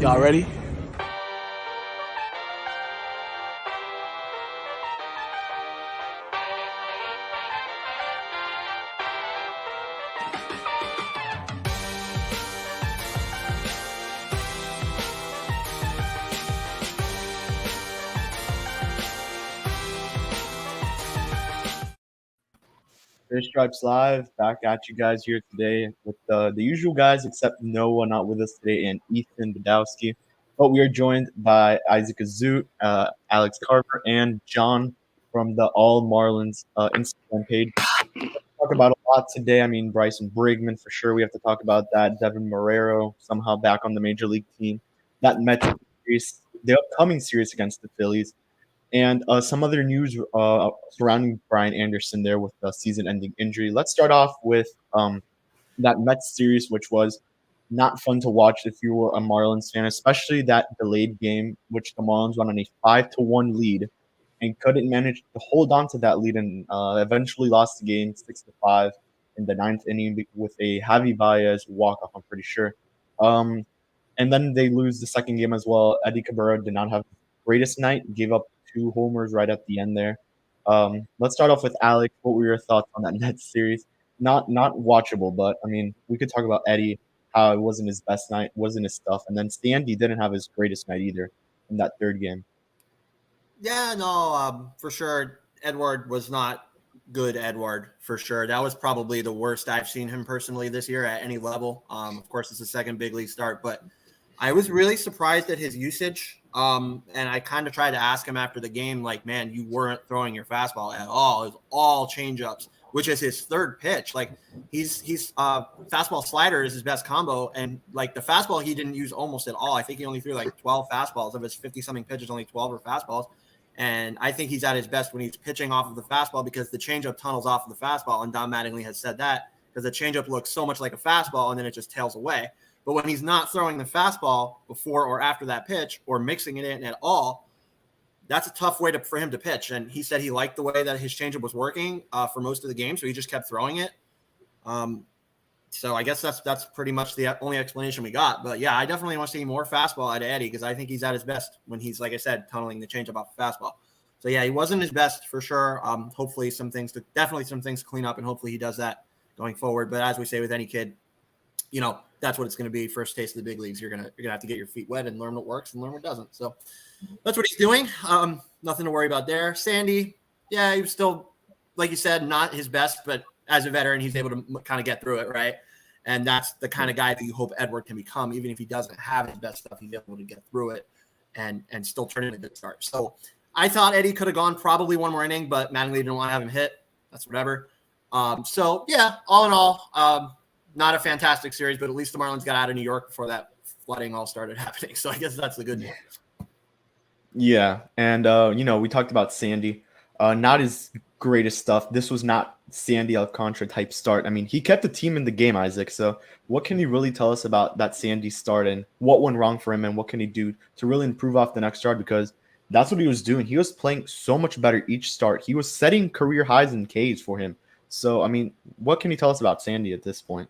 Y'all ready? Fish Stripes Live, back at you guys here today with the usual guys, except Noah not with us today, and Ethan Badowski. But we are joined by Isaac Azut, Alex Carver, and John from the All Marlins Instagram page. Talk about a lot today. I mean, Bryson Brigman for sure. We have to talk about that. Devin Marrero somehow back on the major league team. That Mets series, the upcoming series against the Phillies, and some other news surrounding Brian Anderson there with the season-ending injury. Let's start off with that Mets series, which was not fun to watch if you were a Marlins fan, especially that delayed game, which the Marlins won on a 5-1 lead and couldn't manage to hold on to that lead and eventually lost the game 6-5 in the ninth inning with a Javi Baez walk-off, I'm pretty sure. And then they lose the second game as well. Eddie Cabrera did not have the greatest night, gave up 2 homers right at the end there. Let's start off with Alex. What were your thoughts on that Nets series? Not watchable, but I mean, we could talk about Eddie, how it wasn't his best night, wasn't his stuff, and then Sandy didn't have his greatest night either in that third game. Yeah, no, for sure. Edward was not good. Edward, for sure. That was probably the worst I've seen him personally this year at any level. Of course, it's the second big league start, but I was really surprised at his usage. And I kind of tried to ask him after the game, like, man, you weren't throwing your fastball at all. It was all changeups, which is his third pitch. Like he's fastball slider is his best combo. And like the fastball, he didn't use almost at all. I think he only threw like 12 fastballs of his 50 something pitches, only 12 are fastballs. And I think he's at his best when he's pitching off of the fastball because the changeup tunnels off of the fastball. And Don Mattingly has said that because the changeup looks so much like a fastball and then it just tails away. But when he's not throwing the fastball before or after that pitch or mixing it in at all, that's a tough way for him to pitch. And he said he liked the way that his changeup was working for most of the game, so he just kept throwing it. So I guess that's pretty much the only explanation we got. But, yeah, I definitely want to see more fastball out of Eddie because I think he's at his best when he's, like I said, tunneling the changeup off the fastball. So, yeah, he wasn't his best for sure. Hopefully some things to clean up, and hopefully he does that going forward. But as we say with any kid, you know, that's what it's going to be. First taste of the big leagues. You're gonna have to get your feet wet and learn what works and learn what doesn't. So that's what he's doing. Nothing to worry about there. Sandy, yeah, he was still, like you said, not his best, but as a veteran, he's able to kind of get through it, right? And that's the kind of guy that you hope Edward can become. Even if he doesn't have his best stuff, he's able to get through it and still turn in a good start. So I thought Eddie could have gone probably one more inning, but Mattingly didn't want to have him hit. That's whatever. So yeah, all in all, not a fantastic series, but at least the Marlins got out of New York before that flooding all started happening. So I guess that's the good news. Yeah, and we talked about Sandy. Not his greatest stuff. This was not Sandy Alcantara type start. I mean, he kept the team in the game, Isaac. So what can you really tell us about that Sandy start and what went wrong for him and what can he do to really improve off the next start? Because that's what he was doing. He was playing so much better each start. He was setting career highs in Ks for him. So, I mean, what can you tell us about Sandy at this point?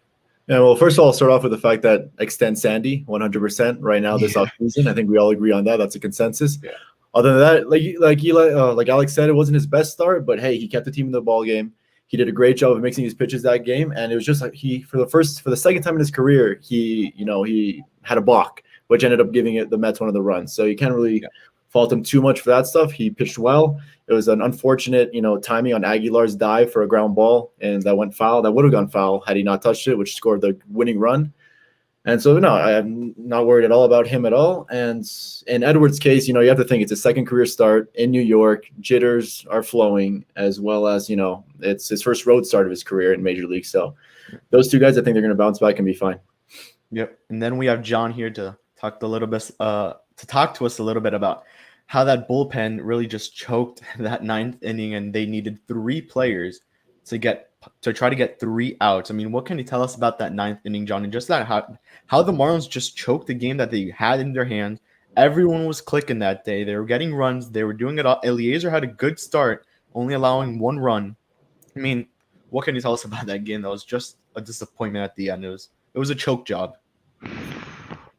Yeah, well, first of all, I'll start off with the fact that extend Sandy 100% right now this offseason. I think we all agree on that. That's a consensus. Yeah. Other than that, like Alex said, it wasn't his best start, but hey, he kept the team in the ball game. He did a great job of mixing his pitches that game, and it was just like for the second time in his career, he had a balk, which ended up giving the Mets one of the runs. So you can't really fault him too much for that stuff. He pitched well. It was an unfortunate, timing on Aguilar's dive for a ground ball, and that went foul. That would have gone foul had he not touched it, which scored the winning run. And so, no, I'm not worried at all about him at all. And in Edward's case, you have to think it's his second career start in New York. Jitters are flowing, as well as, it's his first road start of his career in Major League. So those two guys, I think they're going to bounce back and be fine. Yep. And then we have John here to talk to us a little bit about how that bullpen really just choked that ninth inning, and they needed 3 players to try to get 3 outs. I mean, what can you tell us about that ninth inning, John, and just that how the Marlins just choked the game that they had in their hands? Everyone was clicking that day. They were getting runs. They were doing it all. Eliezer had a good start, only allowing 1 run. I mean, what can you tell us about that game? That was just a disappointment at the end. It was a choke job.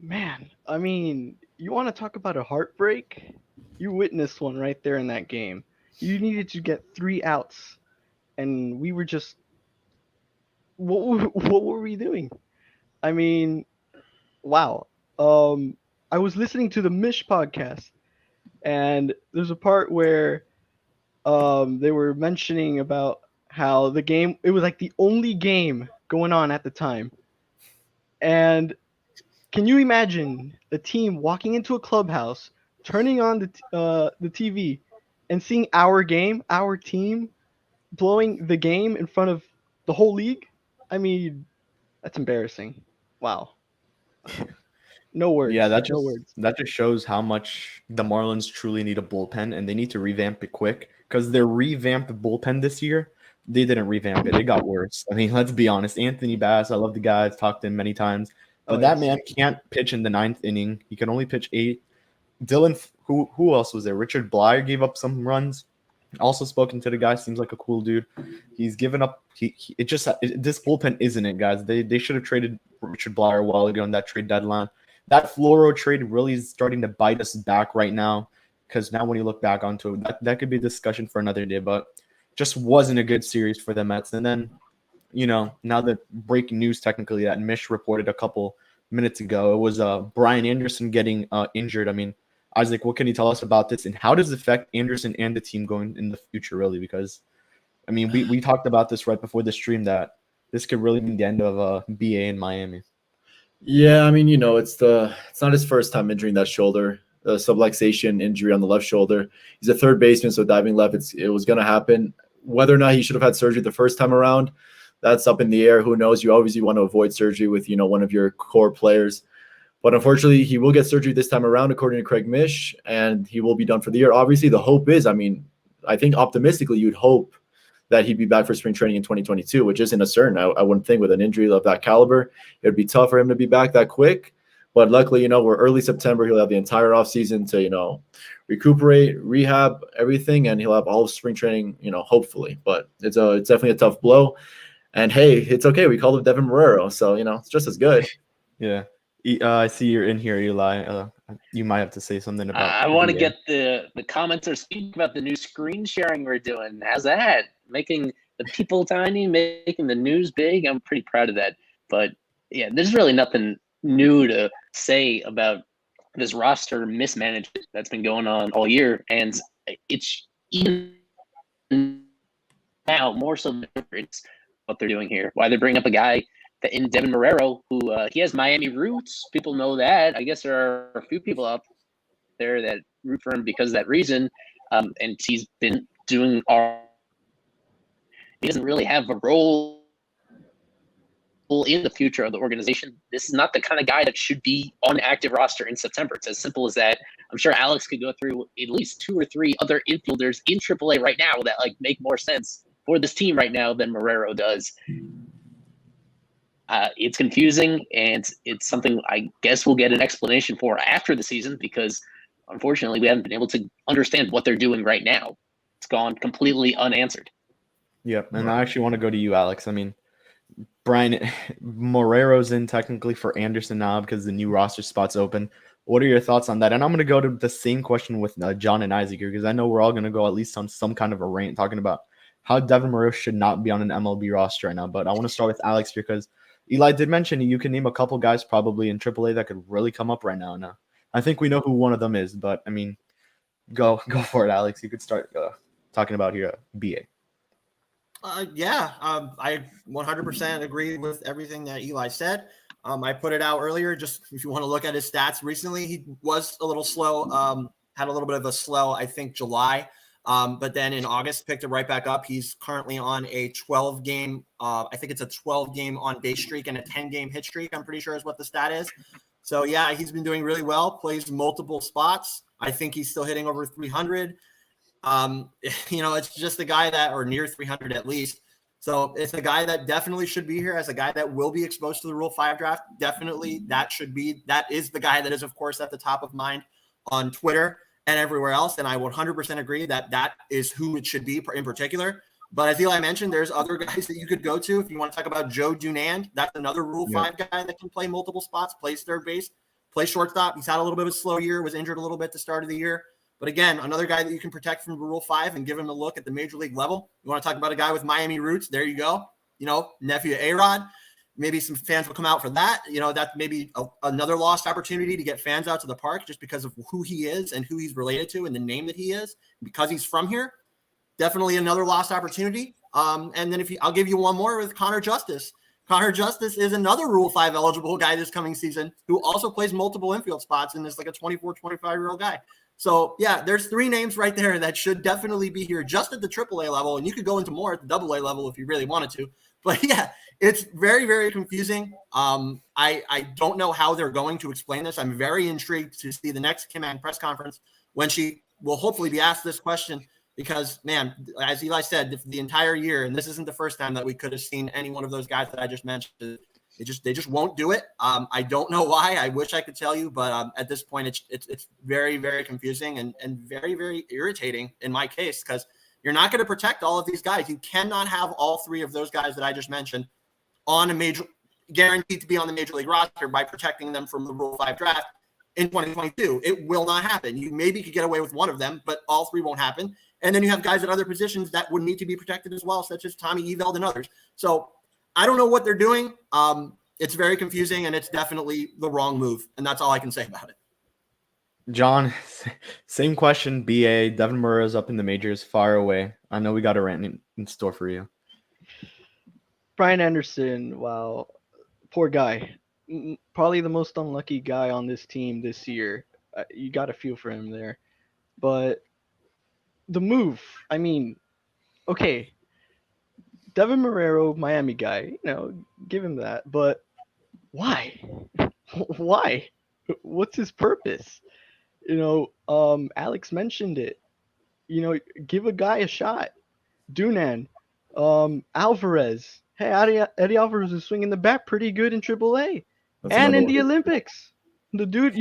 Man, I mean, you want to talk about a heartbreak? You witnessed one right there in that game. You needed to get 3 outs, and we were just what were we doing? I mean, wow. I was listening to the Mish podcast, and there's a part where they were mentioning about how the game it was like the only game going on at the time. And can you imagine the team walking into a clubhouse, turning on the TV, and seeing our game, our team, blowing the game in front of the whole league? I mean, that's embarrassing. Wow. No words. Yeah, No words. that just shows how much the Marlins truly need a bullpen, and they need to revamp it quick because their revamped bullpen this year, they didn't revamp it. It got worse. I mean, let's be honest. Anthony Bass, I love the guy. I've talked to him many times, but Oh, that yes. man can't pitch in the 9th inning. He can only pitch 8. Dylan, who else was there? Richard Blyer gave up some runs. Also spoken to the guy, seems like a cool dude. He's given up. This bullpen isn't it, guys. They should have traded Richard Blyer a while ago on that trade deadline. That Floro trade really is starting to bite us back right now, because now when you look back onto it, that could be a discussion for another day, but just wasn't a good series for the Mets. And then, now the breaking news technically that Mish reported a couple minutes ago, it was Brian Anderson getting injured. I mean, Isaac, what can you tell us about this, and how does it affect Anderson and the team going in the future, really? Because, I mean, we talked about this right before the stream that this could really be the end of BA in Miami. Yeah, I mean, it's not his first time injuring that shoulder, a subluxation injury on the left shoulder. He's a third baseman, so diving left, it was going to happen. Whether or not he should have had surgery the first time around, that's up in the air. Who knows? You obviously want to avoid surgery with, one of your core players. But unfortunately, he will get surgery this time around, according to Craig Mish, and he will be done for the year. Obviously, the hope is, I think optimistically, you'd hope that he'd be back for spring training in 2022, which isn't a certain. I wouldn't think with an injury of that caliber, it would be tough for him to be back that quick. But luckily, we're early September. He'll have the entire offseason to, recuperate, rehab, everything, and he'll have all of spring training, hopefully. But it's definitely a tough blow. And hey, it's okay. We called him Devin Marrero, so, it's just as good. Yeah. I see you're in here, Eli. You might have to say something about. I want to get the commenters speaking about the new screen sharing we're doing. How's that? Making the people tiny, making the news big. I'm pretty proud of that. But yeah, there's really nothing new to say about this roster mismanagement that's been going on all year, and it's even now more so than ever. It's what they're doing here. Why they're bringing up a guy in Devin Marrero, who he has Miami roots. People know that. I guess there are a few people out there that root for him because of that reason. And he's been doing he doesn't really have a role in the future of the organization. This is not the kind of guy that should be on active roster in September. It's as simple as that. I'm sure Alex could go through at least 2 or 3 other infielders in AAA right now that make more sense for this team right now than Marrero does. It's confusing, and it's something I guess we'll get an explanation for after the season, because unfortunately we haven't been able to understand what they're doing right now. It's gone completely unanswered. Yep, and I actually want to go to you, Alex. I mean, Brian Marrero's in technically for Anderson now because the new roster spot's open. What are your thoughts on that? And I'm going to go to the same question with John and Isaac here, because I know we're all going to go at least on some kind of a rant talking about how Devin Marrero should not be on an MLB roster right now. But I want to start with Alex because Eli did mention you can name a couple guys probably in AAA that could really come up right now. Now, I think we know who one of them is, but I mean, go for it, Alex. You could start talking about here, BA. I 100% agree with everything that Eli said. I put it out earlier. Just if you want to look at his stats recently, he was a little slow. Had a little bit of a slow, I think, July. But then in August, picked it right back up. He's currently on a 12-game, I think it's a 12-game on base streak and a 10-game hit streak, I'm pretty sure is what the stat is. So, yeah, he's been doing really well, plays multiple spots. I think he's still hitting over 300. It's just a guy that, or near 300 at least. So it's a guy that definitely should be here as a guy that will be exposed to the Rule 5 draft. Definitely that is the guy that is, of course, at the top of mind on Twitter and everywhere else. And I 100% agree that is who it should be in particular. But as Eli mentioned, there's other guys that you could go to. If you want to talk about Joe Dunand, that's another Rule 5 guy that can play multiple spots, plays third base, Plays shortstop. He's had a little bit of a slow year, was injured a little bit at the start of the year. But again, another guy that you can protect from Rule 5 and give him a look at the major league level. You want to talk about a guy with Miami roots? There you go. Nephew of A-Rod. Maybe some fans will come out for that. That may be another lost opportunity to get fans out to the park just because of who he is and who he's related to and the name that he is. Because he's from here, definitely another lost opportunity. And then I'll give you one more with Connor Justice. Connor Justice is another Rule 5 eligible guy this coming season who also plays multiple infield spots and is like a 24, 25-year-old guy. So, yeah, there's 3 names right there that should definitely be here just at the AAA level. And you could go into more at the AA level if you really wanted to. But, yeah, it's very, very confusing. I don't know how they're going to explain this. I'm very intrigued to see the next Kim Ng press conference when she will hopefully be asked this question. Because, man, as Eli said, the entire year, and this isn't the first time that we could have seen any one of those guys that I just mentioned, they just won't do it. I don't know why. I wish I could tell you, but at this point, it's very, very confusing and very, very irritating in my case because you're not going to protect all of these guys. You cannot have all 3 of those guys that I just mentioned on a major, guaranteed to be on the major league roster by protecting them from the Rule 5 draft in 2022. It will not happen. You maybe could get away with one of them, but all 3 won't happen. And then you have guys at other positions that would need to be protected as well, such as Tommy Eveld and others. So I don't know what they're doing. It's very confusing, and it's definitely the wrong move. And that's all I can say about it. John, same question. BA, Devin Marrero's up in the majors, far away. I know we got a rant in store for you. Brian Anderson, wow, poor guy. Probably the most unlucky guy on this team this year. You got to feel for him there. But the move, I mean, okay, Devin Marrero, Miami guy, give him that. But why? Why? What's his purpose? Alex mentioned it. Give a guy a shot. Dunan, Alvarez. Hey, Eddie Alvarez is swinging the bat pretty good in AAA and in the Olympics. The dude,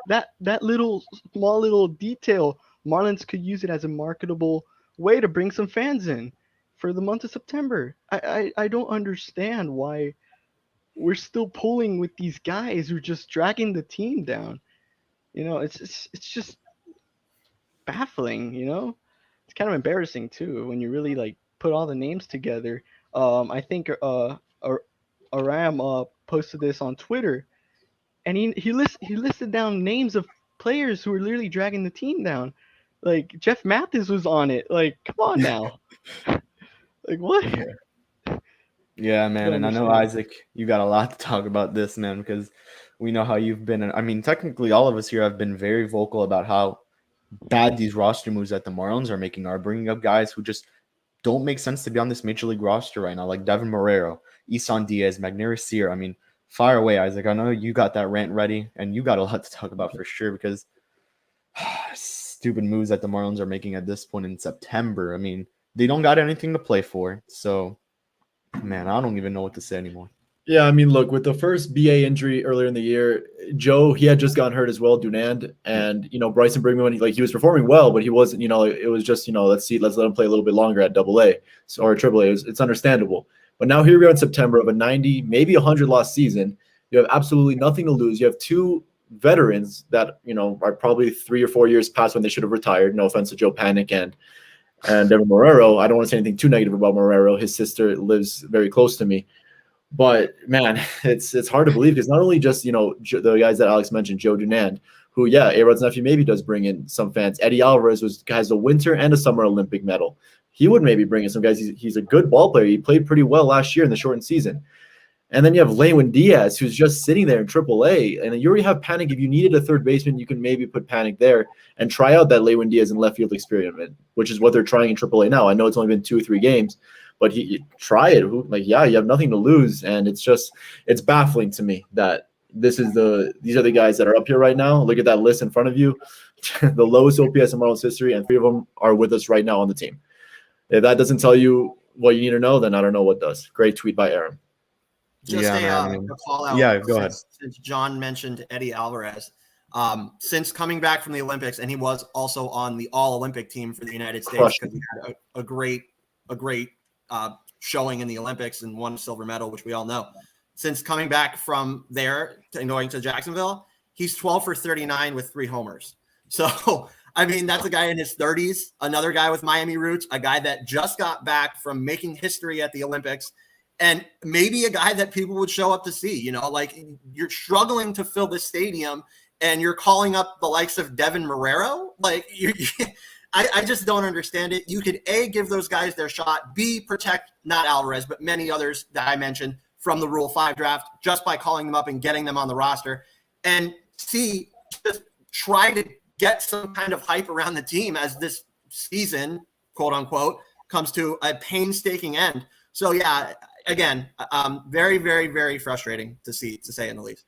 that little small little detail, Marlins could use it as a marketable way to bring some fans in for the month of September. I don't understand why we're still pulling with these guys who are just dragging the team down. It's just baffling. It's kind of embarrassing too when you really put all the names together. I think Aram posted this on Twitter, and he listed down names of players who are literally dragging the team down. Like Jeff Mathis was on it. Like, come on now. What? Yeah, man. And I know, Isaac, you got a lot to talk about this, man, because we know how you've been. I mean, technically, all of us here have been very vocal about how bad these roster moves that the Marlins are making are, bringing up guys who just don't make sense to be on this major league roster right now, like Devin Marrero, Isan Diaz, Magneuris Sear. I mean, fire away, Isaac. I know you got that rant ready, and you got a lot to talk about for sure because stupid moves that the Marlins are making at this point in September. I mean, they don't got anything to play for, so man, I don't even know what to say anymore. Yeah, I mean, look, with the first BA injury earlier in the year, Joe, he had just gotten hurt as well, Dunand, and Bryson Brigman, he was performing well, but he wasn't, it was just, let's let him play a little bit longer at AA or AAA. It's understandable. But now here we are in September of a 90, maybe 100 loss season. You have absolutely nothing to lose. You have 2 veterans that, are probably 3 or 4 years past when they should have retired. No offense to Joe Panic and Devin Marrero. I don't want to say anything too negative about Marrero. His sister lives very close to me. But man, it's hard to believe because not only just the guys that Alex mentioned, Joe Dunand, who A-Rod's nephew maybe does bring in some fans. Eddie Alvarez has a winter and a summer Olympic medal. He would maybe bring in some guys. He's a good ball player. He played pretty well last year in the shortened season. And then you have Lewin Diaz, who's just sitting there in AAA. And you already have Panic. If you needed a third baseman, you can maybe put Panic there and try out that Lewin Diaz in left field experiment, which is what they're trying in AAA now. I know it's only been 2 or 3 games. But you try it. You have nothing to lose, and it's baffling to me that these are the guys that are up here right now. Look at that list in front of you, the lowest OPS in Marlins history, and 3 of them are with us right now on the team. If that doesn't tell you what you need to know, then I don't know what does. Great tweet by Aaron. Just a call out. Yeah, go ahead. Since John mentioned Eddie Alvarez, since coming back from the Olympics, and he was also on the All-Olympic team for the United States because he had a great showing in the Olympics and won a silver medal, which we all know. Since coming back from there and going to Jacksonville, he's 12 for 39 with 3 homers. So, I mean, that's a guy in his 30s, another guy with Miami roots, a guy that just got back from making history at the Olympics, and maybe a guy that people would show up to see. You know, like, you're struggling to fill this stadium and you're calling up the likes of Devin Marrero. Like, I just don't understand it. You could A, give those guys their shot, B, protect not Alvarez, but many others that I mentioned from the Rule 5 draft just by calling them up and getting them on the roster, and C, just try to get some kind of hype around the team as this season, quote unquote, comes to a painstaking end. So yeah, again, very, very, very frustrating to see, to say in the least.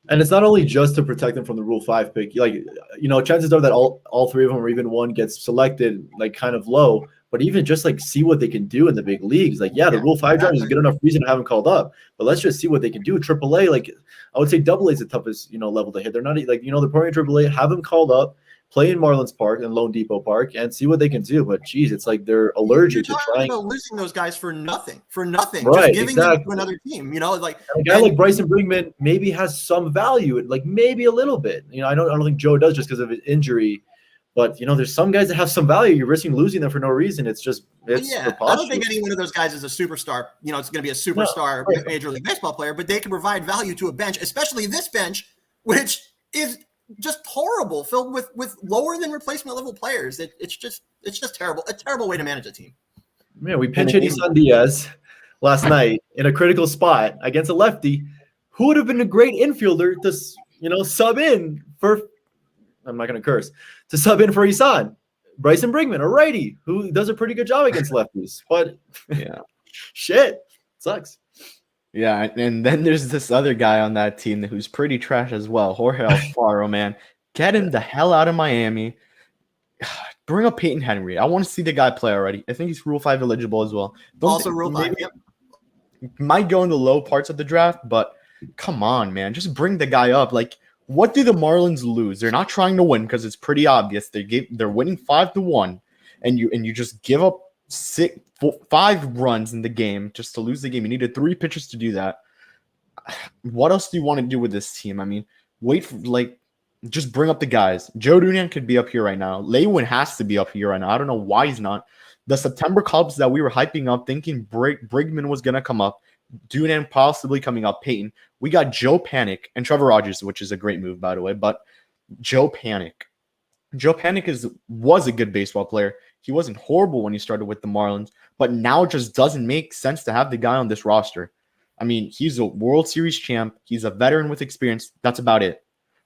And it's not only just to protect them from the Rule 5 pick. Like, you know, chances are that all 3 of them or even one gets selected like kind of low. But even just like see what they can do in the big leagues. Like, yeah, the Rule 5 draft is a good enough reason to have them called up. But let's just see what they can do. AAA, like I would say AA is the toughest, you know, level to hit. They're not like, you know, they're pouring AAA, have them called up, play in Marlins Park and Lone Depot Park and see what they can do. But geez, it's like they're allergic to trying. About losing those guys for nothing, right, just giving them to another team. You know, like a guy like Bryson Brigman maybe has some value, like maybe a little bit. You know, I don't think Joe does just because of his injury. But, you know, there's some guys that have some value. You're risking losing them for no reason. It's I don't think any one of those guys is a superstar. You know, it's going to be a superstar Major League Baseball player, but they can provide value to a bench, especially this bench, which is just horrible, filled with lower than replacement level players. It's just terrible. A terrible way to manage a team. Man, we pinch hit Isan Diaz last night in a critical spot against a lefty who would have been a great infielder to, you know, sub in for – I'm not going to curse – to sub in for Isan. Bryson Brigman, a righty, who does a pretty good job against lefties. But yeah, shit, sucks. Yeah, and then there's this other guy on that team who's pretty trash as well, Jorge Alfaro, man. Get him the hell out of Miami. Bring up Peyton Henry. I want to see the guy play already. I think he's Rule 5 eligible as well. Also Rule 5, yep. Might go in the low parts of the draft, but come on, man. Just bring the guy up. Like, what do the Marlins lose? They're not trying to win because it's pretty obvious. They're winning 5-1, and you just give up 5 runs in the game just to lose the game. You needed 3 pitchers to do that. What else do you want to do with this team? I mean, just bring up the guys. Joe Dunyan could be up here right now. Lewin has to be up here right now. I don't know why he's not. The September clubs that we were hyping up, thinking Brigman was gonna come up, Dunyan possibly coming up, Peyton. We got Joe Panik and Trevor Rogers, which is a great move, by the way. But Joe Panik was a good baseball player. He wasn't horrible when he started with the Marlins, but now it just doesn't make sense to have the guy on this roster. I mean, he's a World Series champ. He's a veteran with experience. That's about it.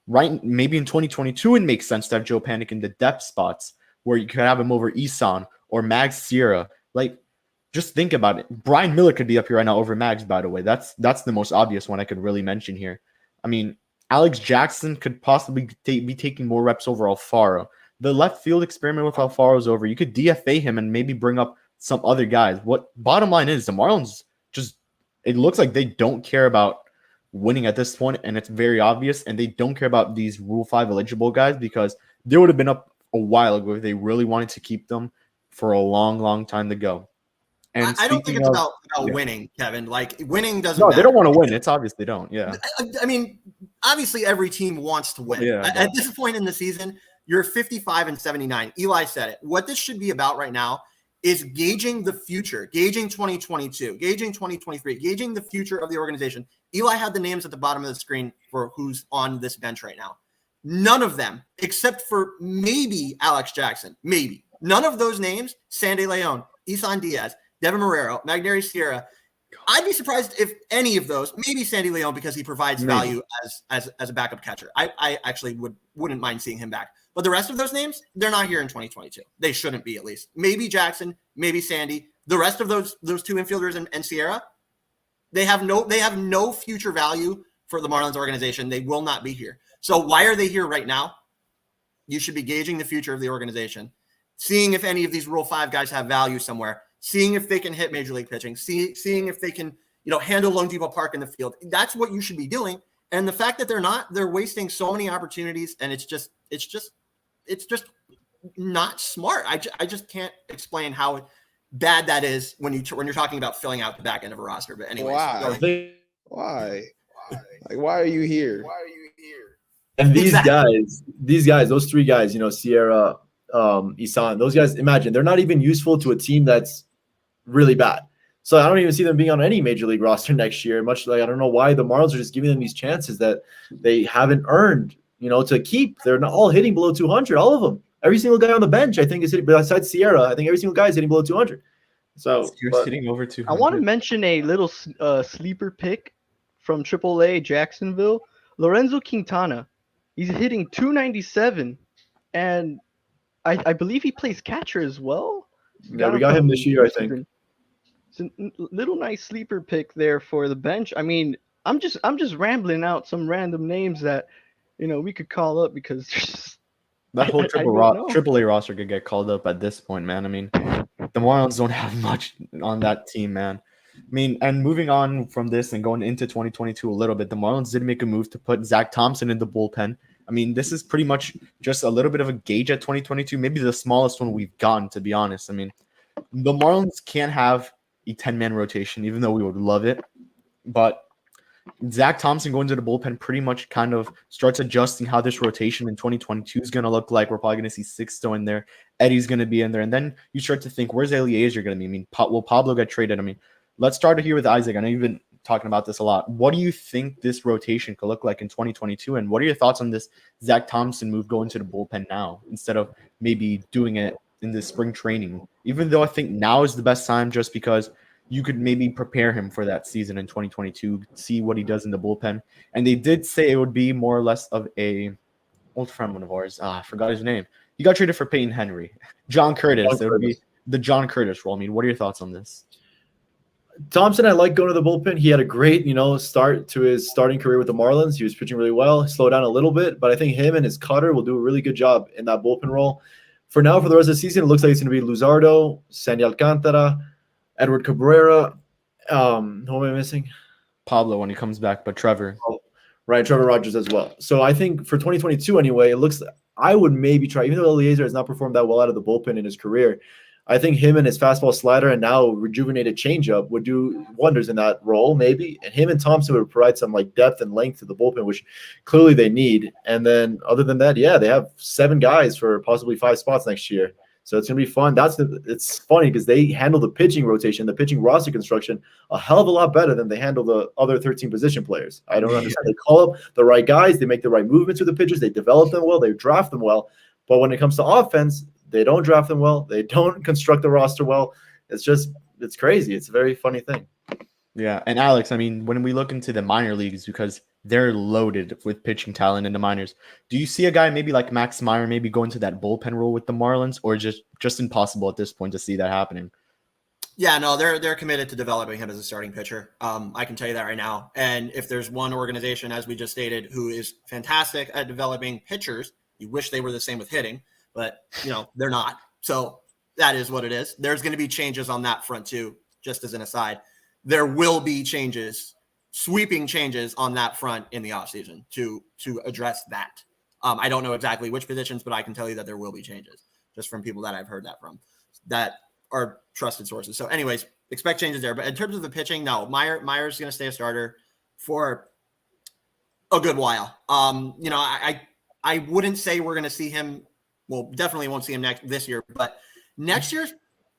Right? Maybe in 2022, it makes sense to have Joe Panik in the depth spots where you could have him over Isan or Mags Sierra. Like, just think about it. Brian Miller could be up here right now over Mags, by the way. That's the most obvious one I could really mention here. I mean, Alex Jackson could possibly be taking more reps over Alfaro. The left field experiment with Alfaro is over. You could DFA him and maybe bring up some other guys. What bottom line is, the Marlins it looks like they don't care about winning at this point, and it's very obvious, and they don't care about these Rule 5 eligible guys because they would have been up a while ago if they really wanted to keep them for a long, long time to go. And I don't think it's about winning, Kevin. Like, winning doesn't matter. They don't want to win. It's obvious they don't. Yeah. I mean, obviously every team wants to win. Yeah, at this point in the season, you're 55-79. Eli said it. What this should be about right now is gauging the future, gauging 2022, gauging 2023, gauging the future of the organization. Eli had the names at the bottom of the screen for who's on this bench right now. None of them, except for maybe Alex Jackson, maybe. None of those names, Sandy Leon, Isan Diaz, Devin Marrero, Magneuris Sierra. I'd be surprised if any of those, maybe Sandy Leon because he provides value as a backup catcher. I actually wouldn't mind seeing him back. But the rest of those names, they're not here in 2022. They shouldn't be, at least. Maybe Jackson, maybe Sandy. The rest of those 2 infielders and Sierra, they have no future value for the Marlins organization. They will not be here. So why are they here right now? You should be gauging the future of the organization, seeing if any of these Rule 5 guys have value somewhere, seeing if they can hit major league pitching, seeing if they can, handle Lone Depot Park in the field. That's what you should be doing. And the fact that they're wasting so many opportunities, and it's just not smart. I just can't explain how bad that is when you're talking about filling out the back end of a roster. But anyway, why? Like, why are you here? And Exactly. these guys, those three guys, Sierra, Isan, those guys, imagine they're not even useful to a team that's really bad. So I don't even see them being on any major league roster next year. Much like I don't know why the Marlins are just giving them these chances that they haven't earned, to keep. They're not all hitting below 200, all of them. Every single guy on the bench, I think, is hitting. Besides Sierra, I think every single guy is hitting below 200. So, You're but sitting over I want to 200. mention a little sleeper pick from AAA Jacksonville, Lorenzo Quintana. He's hitting 297, and I believe he plays catcher as well. yeah, we got him this year, I think. Houston. It's a little nice sleeper pick there for the bench. I mean, I'm just rambling out some random names that we could call up because there's just, That whole I don't know. AAA roster could get called up at this point, man. I mean, the Marlins don't have much on that team, man. I mean, and moving on from this and going into 2022 a little bit, the Marlins did make a move to put Zach Thompson in the bullpen. I mean, this is pretty much just a little bit of a gauge at 2022, maybe the smallest one we've gotten, to be honest. I mean, the Marlins can't have a 10-man rotation, even though we would love it. But Zach Thompson going to the bullpen pretty much kind of starts adjusting how this rotation in 2022 is going to look like. We're probably going to see Sixto in there. Eddie's going to be in there. And then you start to think, where's Eliezer going to be? I mean, will Pablo get traded? I mean, let's start here with Isaac. I know you've been talking about this a lot. What do you think this rotation could look like in 2022? And what are your thoughts on this Zach Thompson move going to the bullpen now instead of maybe doing it in the spring training? Even though I think now is the best time just because you could maybe prepare him for that season in 2022, see what he does in the bullpen. And they did say it would be more or less of a old friend of ours. I forgot his name. He got traded for Peyton Henry. John Curtis. It would be the John Curtis role. I mean, what are your thoughts on this? Thompson, I like going to the bullpen. He had a great, start to his starting career with the Marlins. He was pitching really well, slowed down a little bit, but I think him and his cutter will do a really good job in that bullpen role. For now, for the rest of the season, it looks like it's going to be Luzardo, Sandy Alcantara, Edward Cabrera. Who am I missing? Pablo when he comes back, but Trevor. Right, Trevor Rogers as well. So I think for 2022 anyway, it looks I would maybe try, even though Eliezer has not performed that well out of the bullpen in his career, I think him and his fastball slider and now rejuvenated changeup would do wonders in that role, maybe. And him and Thompson would provide some depth and length to the bullpen, which clearly they need. And then other than that, yeah, they have 7 guys for possibly 5 spots next year. So it's going to be fun. It's funny because they handle the pitching rotation, the pitching roster construction a hell of a lot better than they handle the other 13 position players. I don't understand. They call up the right guys. They make the right movements with the pitchers. They develop them well. They draft them well. But when it comes to offense, they don't draft them well. They don't construct the roster well. It's crazy. It's a very funny thing. Yeah. And Alex, I mean, when we look into the minor leagues, because they're loaded with pitching talent in the minors, do you see a guy maybe like Max Meyer maybe go into that bullpen role with the Marlins, or just impossible at this point to see that happening? Yeah, no, they're committed to developing him as a starting pitcher. I can tell you that right now. And if there's one organization, as we just stated, who is fantastic at developing pitchers, you wish they were the same with hitting, but they're not. So that is what it is. There's going to be changes on that front too. Just as an aside, there will be changes, sweeping changes on that front in the offseason to address that. I don't know exactly which positions, but I can tell you that there will be changes just from people that I've heard that from that are trusted sources. So anyways, expect changes there. But in terms of the pitching, no, Meyer's going to stay a starter for a good while. I wouldn't say we're going to see him. Well, definitely won't see him this year, but next year's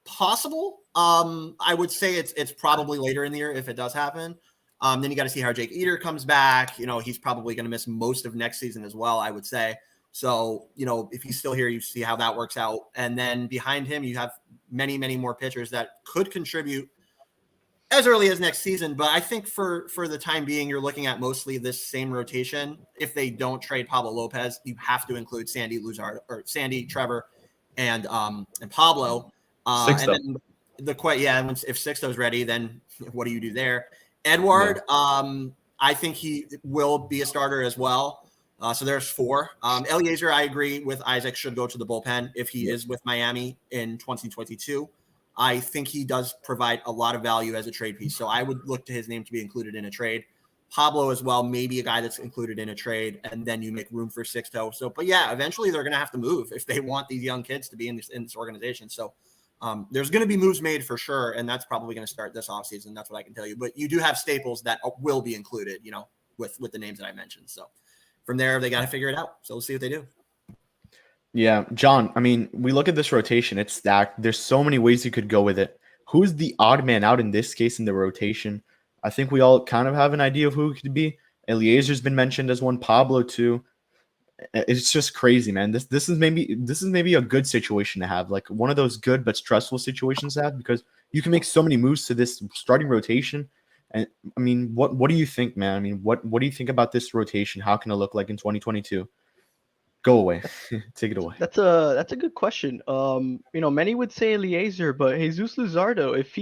possible. I would say it's probably later in the year if it does happen. Then you got to see how Jake Eder comes back. He's probably going to miss most of next season as well, I would say. So, if he's still here, you see how that works out. And then behind him, you have many, many more pitchers that could contribute as early as next season. But I think for the time being, you're looking at mostly this same rotation. If they don't trade Pablo Lopez, you have to include Sandy, Trevor, and Pablo. Sixto. And then if Sixto's ready, then what do you do there? Edward, I think he will be a starter as well. So there's 4. Eliezer, I agree with Isaac, should go to the bullpen if he is with Miami in 2022. I think he does provide a lot of value as a trade piece. So I would look to his name to be included in a trade. Pablo as well, maybe a guy that's included in a trade, and then you make room for Sixto. So, but yeah, eventually they're going to have to move if they want these young kids to be in this organization. So there's going to be moves made for sure, and that's probably going to start this offseason. That's what I can tell you. But you do have staples that will be included, with the names that I mentioned. So from there, they got to figure it out. So we'll see what they do. Yeah, John, I mean, we look at this rotation, it's stacked. There's so many ways you could go with it. Who's the odd man out in this case in the rotation? I think we all kind of have an idea of who it could be. Eliezer's been mentioned as one, Pablo too. It's just crazy, man. This is maybe a good situation to have, like one of those good but stressful situations to have, because you can make so many moves to this starting rotation. And I mean, what do you think, man? I mean, what do you think about this rotation? How can it look like in 2022? Go away. Take it away. That's a good question. Many would say Eliezer, but Jesus Luzardo, if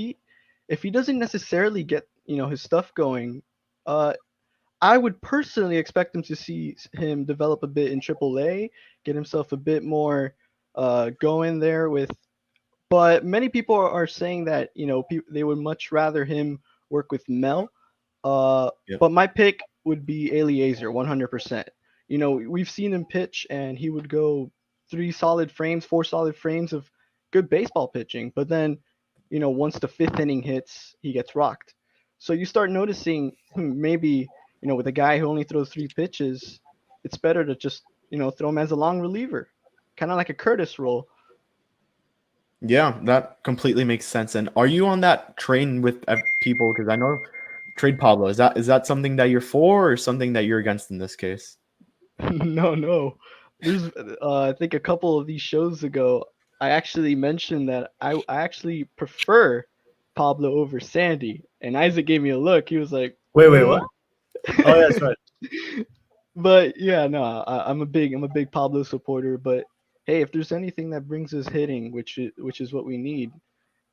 he doesn't necessarily get his stuff going, I would personally expect him to see him develop a bit in AAA, get himself a bit more going there with. But many people are saying that they would much rather him work with Mel. Yep. But my pick would be Eliezer, 100%. We've seen him pitch, and he would go 4 solid frames of good baseball pitching. But then, once the 5th inning hits, he gets rocked. So you start noticing maybe, with a guy who only throws 3 pitches, it's better to just, throw him as a long reliever, kind of like a Curtis role. Yeah, that completely makes sense. And are you on that train with people? Because I know trade Pablo. Is that something that you're for, or something that you're against in this case? No. There's, I think a couple of these shows ago, I actually mentioned that I actually prefer Pablo over Sandy, and Isaac gave me a look. He was like, Wait, what? Oh, that's right. But yeah, no, I'm a big Pablo supporter. But hey, if there's anything that brings us hitting, which is what we need,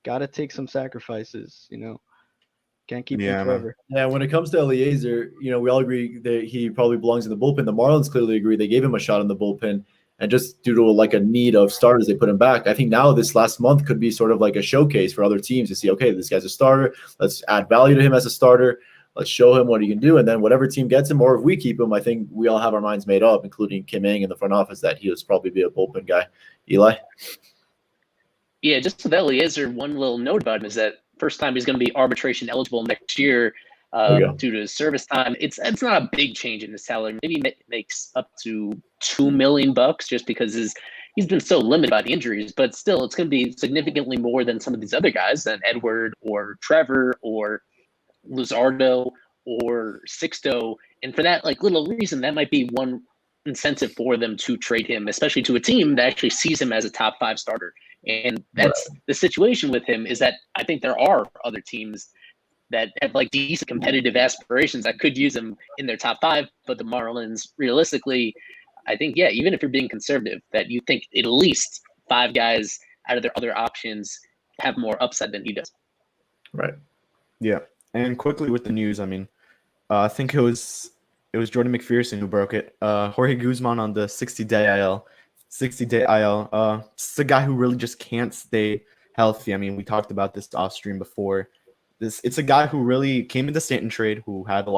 gotta take some sacrifices. Can't keep him forever. Yeah, when it comes to Eliezer, we all agree that he probably belongs in the bullpen. The Marlins clearly agree. They gave him a shot in the bullpen, and just due to like a need of starters, they put him back. I think now this last month could be sort of like a showcase for other teams to see, okay, this guy's a starter. Let's add value to him as a starter. Let's show him what he can do. And then whatever team gets him, or if we keep him, I think we all have our minds made up, including Kim Ng in the front office, that he was probably be a bullpen guy. Eli? Yeah, just with Eliezer, one little note about him is that first time he's going to be arbitration eligible next year due to his service time. It's not a big change in his salary. Maybe makes up to $2 million just because he's been so limited by the injuries. But still, it's going to be significantly more than some of these other guys, than Edward or Trevor or Luzardo or Sixto. And for that little reason, that might be one incentive for them to trade him, especially to a team that actually sees him as a top 5 starter. And that's the situation with him, is that I think there are other teams that have decent competitive aspirations that could use him in their top 5. But the Marlins, realistically, I think, yeah, even if you're being conservative, that you think at least 5 guys out of their other options have more upside than he does. Right. Yeah. And quickly with the news, I mean, I think it was Jordan McPherson who broke it. Jorge Guzman on the 60-day IL. 60-day IL. It's a guy who really just can't stay healthy. I mean, we talked about this off stream before. It's a guy who really came into Stanton trade, we had a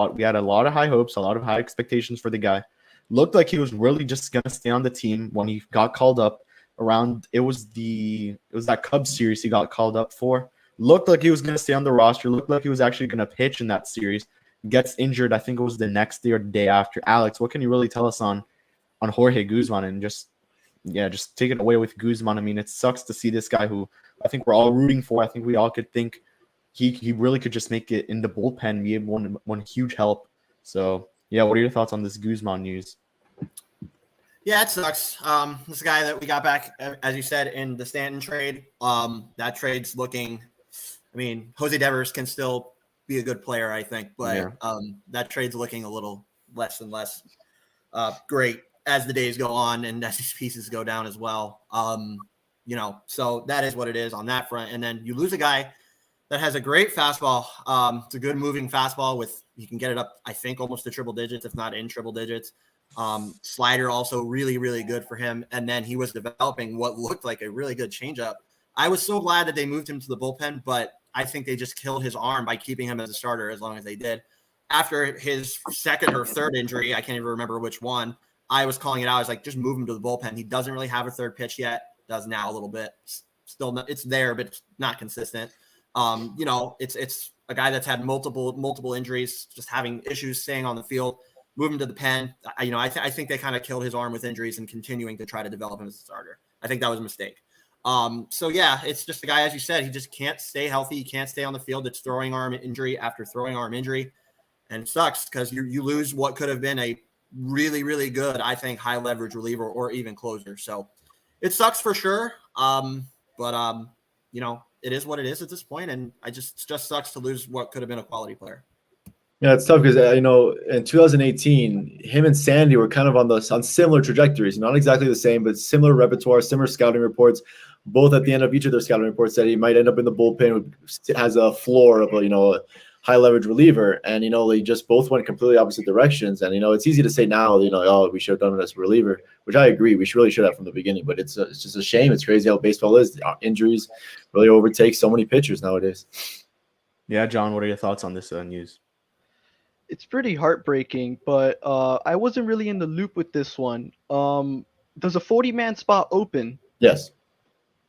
lot of high hopes, a lot of high expectations for the guy. Looked like he was really just gonna stay on the team when he got called up around. It was that Cubs series he got called up for. Looked like he was gonna stay on the roster. Looked like he was actually gonna pitch in that series. Gets injured. I think it was the next day or the day after. Alex, what can you really tell us on Jorge Guzman, and just take it away with Guzman? I mean, it sucks to see this guy who I think we're all rooting for. I think we all could think he really could just make it in the bullpen, be one huge help. So yeah, what are your thoughts on this Guzman news? Yeah, it sucks. This guy that we got back, as you said, in the Stanton trade, that trade's looking, I mean, Jose Devers can still be a good player, I think, but that trade's looking a little less and less great as the days go on and as these pieces go down as well. So that is what it is on that front. And then you lose a guy that has a great fastball. It's a good moving fastball you can get it up, I think, almost to triple digits, if not in triple digits. Slider also really, really good for him. And then he was developing what looked like a really good changeup. I was so glad that they moved him to the bullpen, but I think they just killed his arm by keeping him as a starter as long as they did. After his second or third injury, I can't even remember which one, I was calling it out. I was like, just move him to the bullpen. He doesn't really have a third pitch yet. Does now a little bit. Still, it's there, but it's not consistent. It's a guy that's had multiple injuries, just having issues staying on the field. move him to the pen. I think they kind of killed his arm with injuries and continuing to try to develop him as a starter. I think that was a mistake. So yeah, it's just the guy, as you said, he just can't stay healthy. He can't stay on the field. It's throwing arm injury after throwing arm injury. And it sucks because you lose what could have been a really, really good, I think, high leverage reliever or even closer. So it sucks for sure. But it is what it is at this point, and it just sucks to lose what could have been a quality player. Yeah, it's tough because in 2018, him and Sandy were kind of on similar trajectories, not exactly the same, but similar repertoire, similar scouting reports. Both at the end of each of their scouting reports said he might end up in the bullpen, has a floor of a high leverage reliever, and they just both went completely opposite directions. And it's easy to say now, oh, we should have done it as a reliever, which I agree, we really should have from the beginning. But it's just a shame. It's crazy how baseball is. Injuries really overtake so many pitchers nowadays. Yeah, John, what are your thoughts on this news? It's pretty heartbreaking, but I wasn't really in the loop with this one. Does a 40-man spot open? Yes.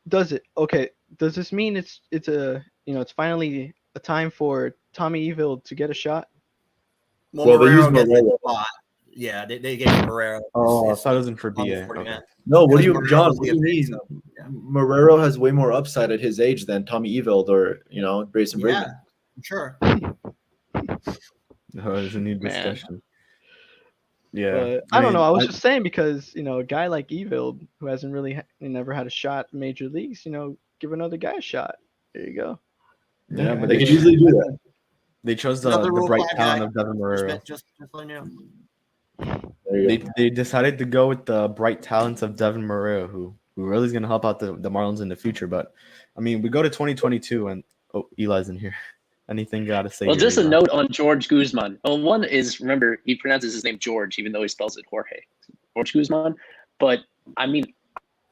Does it? Okay. Does this mean it's finally a time for Tommy Evil to get a shot? Well, they use Marrero gets Marrero. the spot. Yeah, they gave Marrero. Oh, I thought it wasn't for on the BA. 40 Okay. man. No, what do you, Because John? Marrero's What do the you mean? so, yeah. Marrero has way more upside at his age than Tommy Evil or Grayson Yeah, Braden. sure. Oh, there's a new Man. discussion. Yeah, But I don't know. I was just saying because a guy like Evil who hasn't really never had a shot in major leagues, give another guy a shot. There you go. Yeah, but They they can easily do that. They chose the Another Rule bright 5 talent guy. of Devin Marrero. Just letting you know. There you go. They decided to go with the bright talents of Devin Marrero, who really is going to help out the Marlins in the future. But I mean, we go to 2022, and Eli's in here. Anything got to say? Well, here, just a Eli? note on George Guzman. Well, one is, remember, he pronounces his name George, even though he spells it Jorge. George Guzman. But, I mean,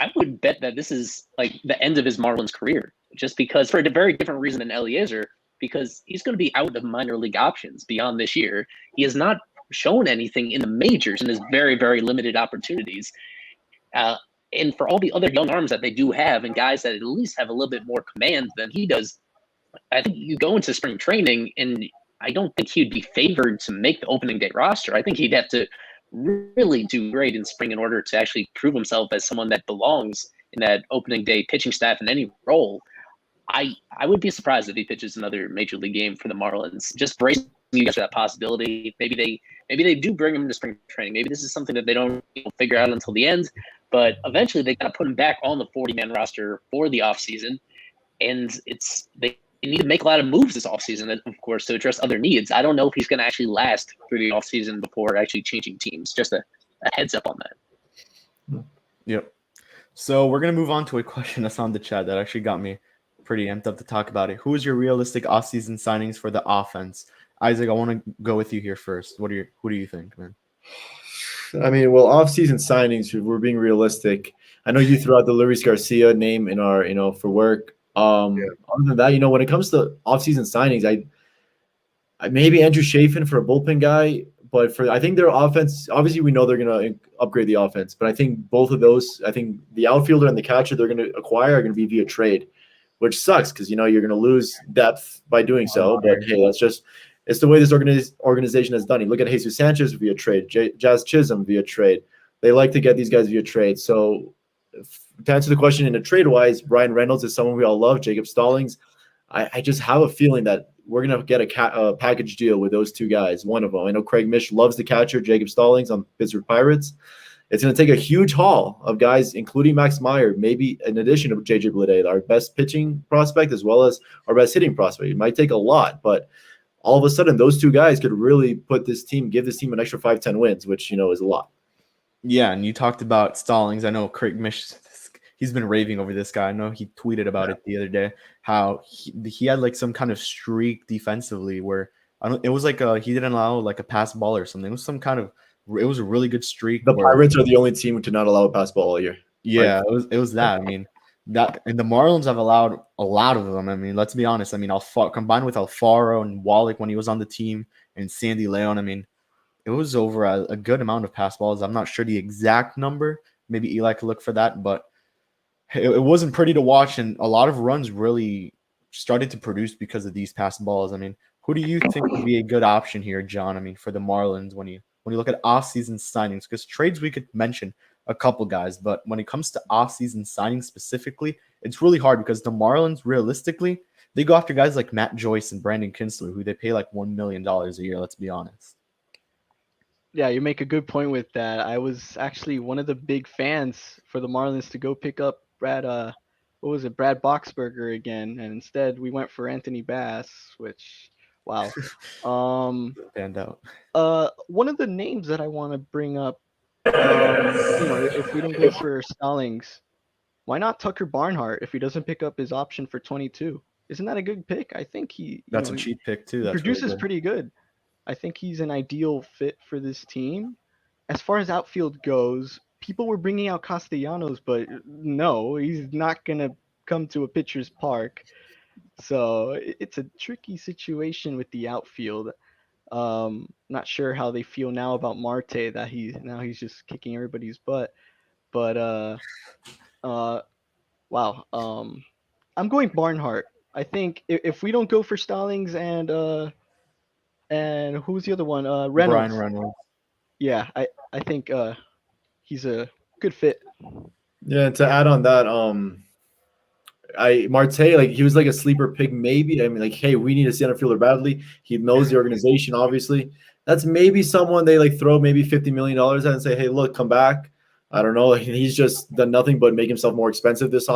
I would bet that this is like the end of his Marlins career, just because, for a very different reason than Eliezer, because he's going to be out of minor league options beyond this year. He has not shown anything in the majors in his very, very limited opportunities. And for all the other young arms that they do have and guys that at least have a little bit more command than he does, I think you go into spring training, and I don't think he'd be favored to make the opening day roster. I think he'd have to really do great in spring in order to actually prove himself as someone that belongs in that opening day pitching staff in any role. I would be surprised if he pitches another major league game for the Marlins. Just bracing you guys for that possibility. Maybe they do bring him to spring training. Maybe this is something that they don't figure out until the end. But eventually they got to put him back on the 40-man roster for the offseason. And they need to make a lot of moves this offseason, of course, to address other needs. I don't know if he's going to actually last through the offseason before actually changing teams. Just a heads up on that. Yep. So we're going to move on to a question that's on the chat that actually got me pretty amped up to talk about it. Who is your realistic offseason signings for the offense? Isaac, I want to go with you here first. Who do you think, man? I mean, well, off-season signings, if we're being realistic, I know you threw out the Luis Garcia name in our, for work. Other than that, when it comes to off-season signings, I maybe Andrew Chafin for a bullpen guy, but I think their offense, obviously we know they're going to upgrade the offense, but I think both of those, I think the outfielder and the catcher they're going to acquire are going to be via trade, which sucks because, you're going to lose depth by doing so. But hey, it's the way this organization has done it. Look at Jesus Sanchez via trade, Jazz Chisholm via trade. They like to get these guys via trade. So to answer the question in a trade-wise, Brian Reynolds is someone we all love. Jacob Stallings. I just have a feeling that we're going to get a package deal with those two guys, one of them. I know Craig Mish loves the catcher, Jacob Stallings on Pittsburgh Pirates. It's going to take a huge haul of guys, including Max Meyer, maybe in addition to JJ Bleday, our best pitching prospect as well as our best hitting prospect. It might take a lot, but all of a sudden those two guys could really give this team an extra 5-10 wins, which, is a lot. Yeah, and you talked about Stallings. I know Craig Mish, he's been raving over this guy. I know he tweeted about it the other day, how he had like some kind of streak defensively where it was like he didn't allow like a pass ball or something. It was it was a really good streak. The Pirates are the only team to not allow a pass ball all year. Yeah, it was that. I mean, that, and the Marlins have allowed a lot of them. I mean, let's be honest. I mean, combined with Alfaro and Wallach when he was on the team and Sandy Leon, I mean, it was over a good amount of pass balls. I'm not sure the exact number. Maybe Eli could look for that, but it wasn't pretty to watch, and a lot of runs really started to produce because of these pass balls. I mean, who do you think would be a good option here, John? I mean, for the Marlins when you when you look at off-season signings, because trades we could mention a couple guys, but when it comes to off-season signings specifically, it's really hard because the Marlins, realistically, they go after guys like Matt Joyce and Brandon Kinsler, who they pay like $1 million a year, let's be honest. Yeah, you make a good point with that. I was actually one of the big fans for the Marlins to go pick up Brad Boxberger again, and instead we went for Anthony Bass, which wow. Stand out. One of the names that I want to bring up, if we don't go for Stallings, why not Tucker Barnhart if he doesn't pick up his option for 22? Isn't that a good pick? I think That's a cheap pick too. He That's produces really good. pretty good. I think he's an ideal fit for this team. As far as outfield goes, people were bringing out Castellanos, but no, he's not going to come to a pitcher's park. So it's a tricky situation with the outfield. Not sure how they feel now about Marte, that he's just kicking everybody's butt. But wow. I'm going Barnhart. I think if we don't go for Stallings and who's the other one? Reynolds. Brian Reynolds. Yeah, I think he's a good fit. Yeah, and to add on that, Marte, like he was like a sleeper pick, maybe. I mean, like, hey, we need a center fielder badly. He knows the organization, obviously. That's maybe someone they like throw maybe $50 million at and say, hey, look, come back. I don't know. Like, he's just done nothing but make himself more expensive this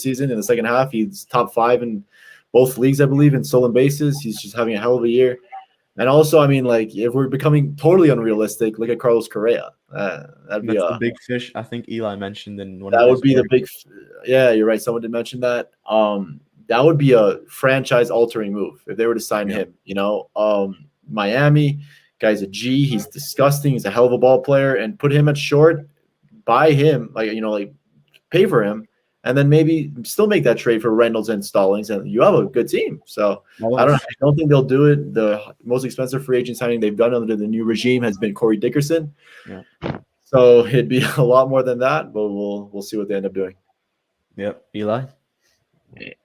season. In the second half, he's top 5 in both leagues, I believe, in stolen bases. He's just having a hell of a year. And also, I mean, like, if we're becoming totally unrealistic, look at Carlos Correa. That'd be the big fish. I think Eli mentioned in one. That would be the big. Yeah, you're right. Someone did mention that. That would be a franchise-altering move if they were to sign him. You know, Miami guy's a G. He's disgusting. He's a hell of a ball player, and put him at short. Buy him, like pay for him, and then maybe still make that trade for Reynolds and Stallings, and you have a good team. So I don't think they'll do it. The most expensive free agent signing they've done under the new regime has been Corey Dickerson. Yeah. So it'd be a lot more than that, but we'll see what they end up doing. Yep, Eli.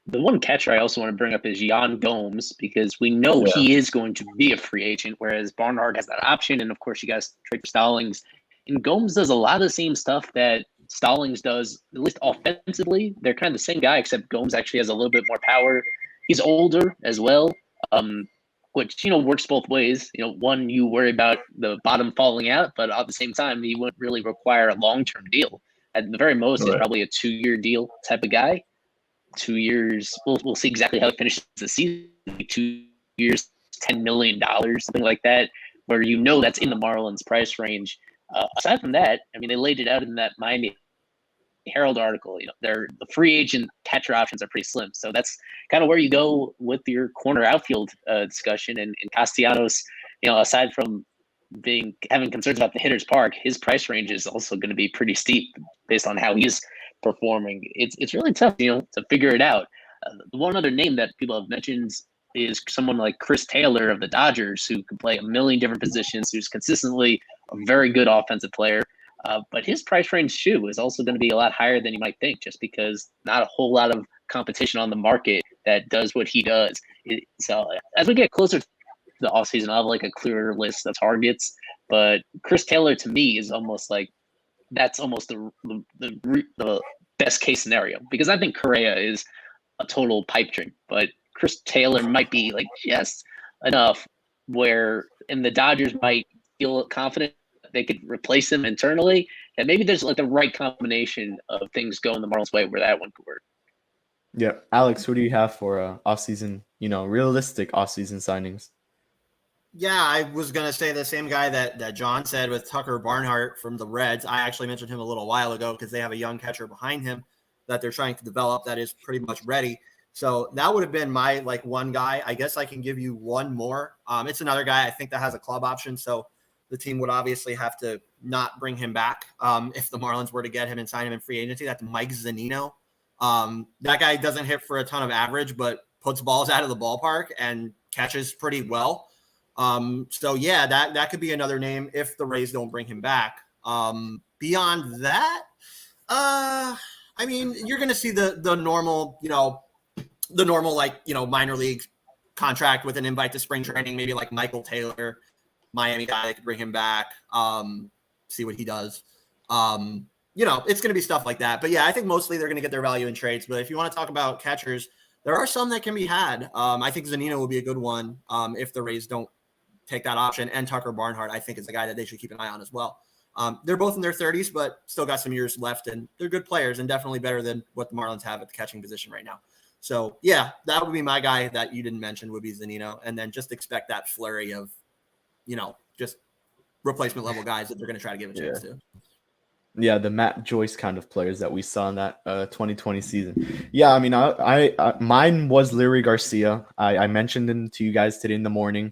The one catcher I also want to bring up is Yan Gomes, because we know he is going to be a free agent, whereas Barnhart has that option, and of course you guys trade for Stallings. And Gomes does a lot of the same stuff that Stallings does, at least offensively. They're kind of the same guy, except Gomes actually has a little bit more power. He's older as well, which, works both ways. One, you worry about the bottom falling out, but at the same time, he wouldn't really require a long-term deal. At the very most, he's probably a 2-year deal type of guy. 2 years, we'll see exactly how he finishes the season. 2 years, $10 million, something like that, where that's in the Marlins price range. Aside from that, I mean, they laid it out in that Miami Herald article. The free agent catcher options are pretty slim. So that's kind of where you go with your corner outfield discussion. And Castellanos, aside from having concerns about the hitter's park, his price range is also going to be pretty steep based on how he's performing. It's really tough, to figure it out. One other name that people have mentioned is someone like Chris Taylor of the Dodgers, who can play a million different positions, who's consistently a very good offensive player. But his price range, too, is also going to be a lot higher than you might think, just because not a whole lot of competition on the market that does what he does. So as we get closer to the offseason, I'll have like a clearer list of targets. But Chris Taylor, to me, is almost like that's almost the best case scenario, because I think Correa is a total pipe dream, but Chris Taylor might be like just enough and the Dodgers might feel confident they could replace him internally, and maybe there's like the right combination of things going the Marlins way where that one could work. Yeah, Alex, who do you have for off-season, realistic off-season signings? Yeah, I was going to say the same guy that John said with Tucker Barnhart from the Reds. I actually mentioned him a little while ago because they have a young catcher behind him that they're trying to develop that is pretty much ready. So that would have been my one guy. I guess I can give you one more. It's another guy I think that has a club option. So the team would obviously have to not bring him back if the Marlins were to get him and sign him in free agency. That's Mike Zunino. That guy doesn't hit for a ton of average, but puts balls out of the ballpark and catches pretty well. So yeah, that could be another name if the Rays don't bring him back. Beyond that, I mean, you're going to see the normal, minor league contract with an invite to spring training, maybe like Michael Taylor, Miami guy that could bring him back, see what he does. It's going to be stuff like that. But yeah, I think mostly they're going to get their value in trades. But if you want to talk about catchers, there are some that can be had. I think Zunino will be a good one if the Rays don't take that option. And Tucker Barnhart, I think, is a guy that they should keep an eye on as well. They're both in their 30s, but still got some years left, and they're good players and definitely better than what the Marlins have at the catching position right now. So, yeah, that would be my guy that you didn't mention would be Zunino, and then just expect that flurry of, just replacement level guys that they're going to try to give a chance to. Yeah, the Matt Joyce kind of players that we saw in that 2020 season. Yeah, I mean, I mine was Leury Garcia. I mentioned him to you guys today in the morning.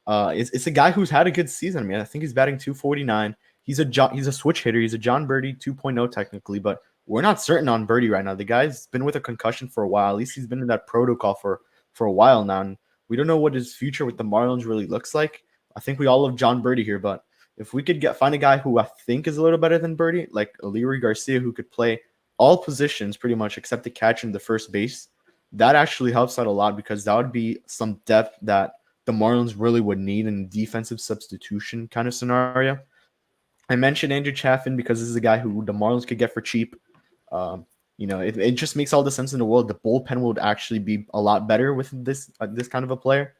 It's a guy who's had a good season. I mean, I think he's batting 249. He's a switch hitter. He's a John Birdie 2.0 technically, but we're not certain on Birdie right now. The guy's been with a concussion for a while. At least he's been in that protocol for a while now, and we don't know what his future with the Marlins really looks like. I think we all love John Birdie here, but if we could find a guy who I think is a little better than Birdie, like Leury Garcia, who could play all positions pretty much except the catch and the first base, that actually helps out a lot because that would be some depth that the Marlins really would need in a defensive substitution kind of scenario. I mentioned Andrew Chafin because this is a guy who the Marlins could get for cheap. It just makes all the sense in the world. The bullpen would actually be a lot better with this kind of a player.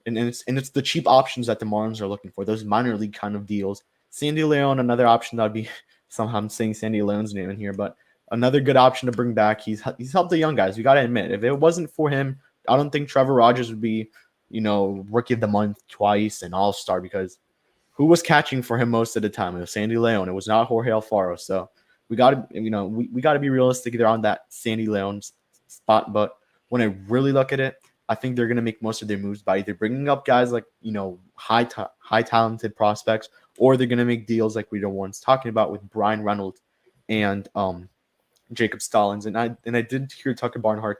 And it's the cheap options that the Marlins are looking for, those minor league kind of deals. Sandy Leon, another option that would be somehow I'm saying Sandy Leon's name in here, but another good option to bring back. He's helped the young guys. We got to admit, if it wasn't for him, I don't think Trevor Rogers would be, Rookie of the Month twice and All-Star, because who was catching for him most of the time? It was Sandy Leon. It was not Jorge Alfaro. So we got to, we got to be realistic there on that Sandy Leon spot. But when I really look at it, I think they're going to make most of their moves by either bringing up guys like, high talented prospects, or they're going to make deals like we were once talking about with Brian Reynolds and Jacob Stallings. And I did hear Tucker Barnhart.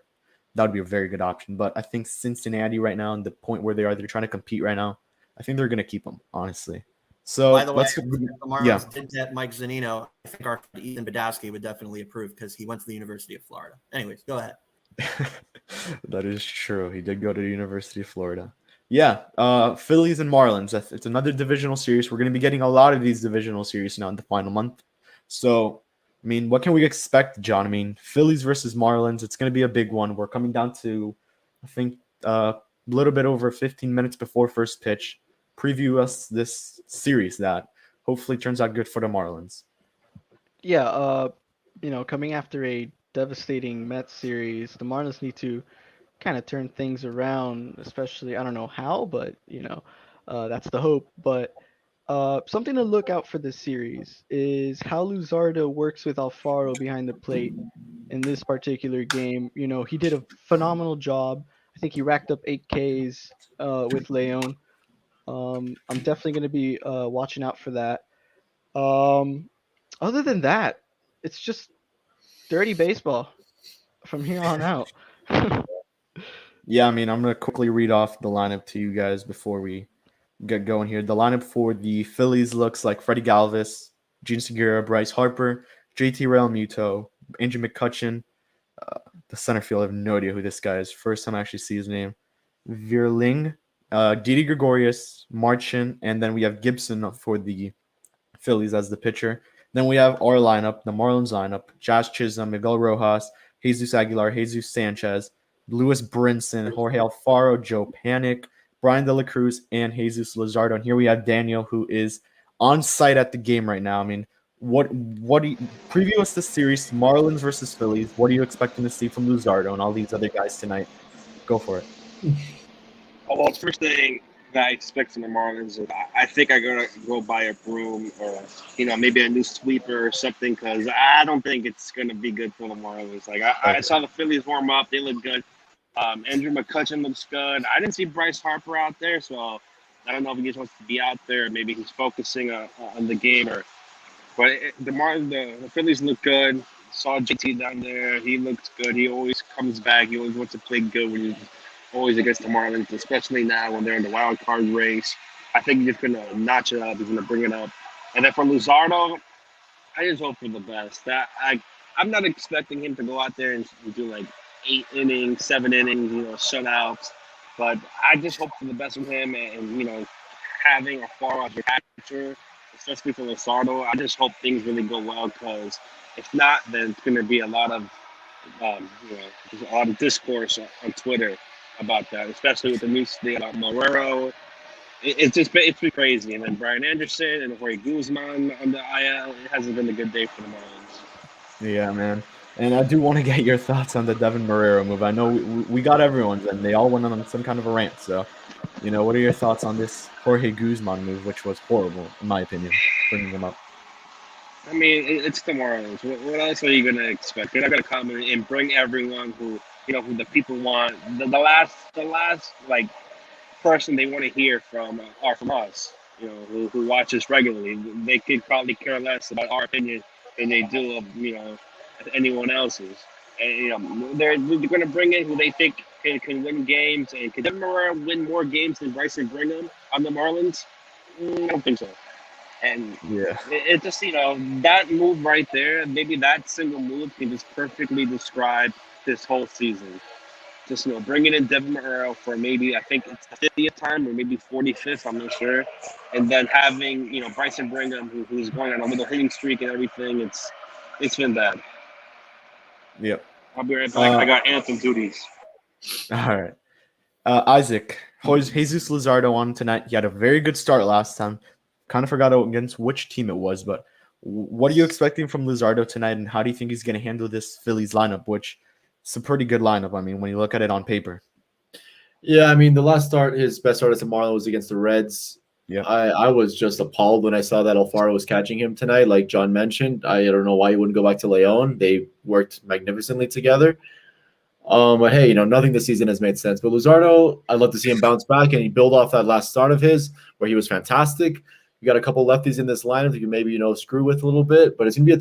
That would be a very good option. But I think Cincinnati right now, and the point where they're trying to compete right now, I think they're going to keep him, honestly. So by the way, if the Marlins did get Mike Zunino, I think our friend Ethan Badowski would definitely approve because he went to the University of Florida. Anyways, go ahead. That is true. He did go to the University of Florida. Yeah, Phillies and Marlins. It's another divisional series. We're going to be getting a lot of these divisional series now in the final month. So, I mean, what can we expect, John? I mean, Phillies versus Marlins, it's going to be a big one. We're coming down to, I think, a little bit over 15 minutes before first pitch. Preview us this series that hopefully turns out good for the Marlins. Yeah, coming after a devastating Mets series, the Marlins need to kind of turn things around, especially, I don't know how, but, that's the hope. But something to look out for this series is how Luzardo works with Alfaro behind the plate in this particular game. He did a phenomenal job. I think he racked up 8 Ks with Leon. I'm definitely going to be watching out for that. Other than that, it's just dirty baseball from here on out. Yeah, I mean, I'm going to quickly read off the lineup to you guys before we get going here. The lineup for the Phillies looks like Freddie Galvis, Gene Segura, Bryce Harper, JT Realmuto, Andrew McCutchen, the center field. I have no idea who this guy is. First time I actually see his name. Vierling, Didi Gregorius, Marchand, and then we have Gibson for the Phillies as the pitcher. Then we have our lineup, the Marlins lineup: Josh Chisholm, Miguel Rojas, Jesus Aguilar, Jesus Sanchez, Lewis Brinson, Jorge Alfaro, Joe Panic, Brian De La Cruz, and Jesus Luzardo. And here we have Daniel, who is on site at the game right now. I mean, what do you preview us this series, Marlins versus Phillies? What are you expecting to see from Luzardo and all these other guys tonight? Go for it. Well, the first thing that I expect from the Marlins is I think I'm going to go buy a broom or, maybe a new sweeper or something, because I don't think it's going to be good for the Marlins. Like, I saw the Phillies warm up. They look good. Andrew McCutchen looks good. I didn't see Bryce Harper out there, so I don't know if he just wants to be out there. Maybe he's focusing on the game. But the Phillies look good. Saw JT down there. He looks good. He always comes back. He always wants to play good when he's always against the Marlins, especially now when they're in the wild card race. I think he's going to notch it up. He's going to bring it up. And then for Luzardo, I just hope for the best. I'm not expecting him to go out there and do like 8 innings, 7 innings, shutouts. But I just hope for the best with him and having a far as your catcher, especially for Luzardo. I just hope things really go well because if not, then it's going to be a lot of there's a lot of discourse on Twitter about that, especially with the news today about Marrero. It's been crazy. And then Brian Anderson and Jorge Guzman on the IL. It hasn't been a good day for the Marlins. Yeah, man. And I do want to get your thoughts on the Devin Marrero move. I know we got everyone's, and they all went on some kind of a rant. So, what are your thoughts on this Jorge Guzman move, which was horrible, in my opinion, bringing him up? I mean, it's the Marlins. What else are you going to expect? They're not going to come in and bring everyone who the people want. The last like person they want to hear from are from us, who watch us regularly. They could probably care less about our opinion than they do of anyone else's. And they're going to bring in who they think can win games. And can Devin Marrero win more games than Bryson Brigham on the Marlins? I don't think so. And Yeah. it just that move right there, maybe that single move can just perfectly describe this whole season. Just bringing in Devin Marrero for maybe I think it's the 50th time or maybe 45th, I'm not sure, and then having Bryson Brigham who's going on a little hitting streak and everything. It's been bad. Yep. I'll be right back. I got anthem duties. All right. Isaac, Jesus Luzardo on tonight. He had a very good start last time. Kind of forgot against which team it was, but what are you expecting from Luzardo tonight, and how do you think he's going to handle this Phillies lineup, which is a pretty good lineup, I mean, when you look at it on paper? Yeah, I mean, the last start, his best start as a Marlin was against the Reds. Yeah. I was just appalled when I saw that Alfaro was catching him tonight. Like John mentioned, I don't know why he wouldn't go back to Leon. They worked magnificently together. But hey, nothing this season has made sense. But Luzardo, I'd love to see him bounce back and he build off that last start of his where he was fantastic. You got a couple lefties in this lineup that you maybe screw with a little bit, but it's gonna be a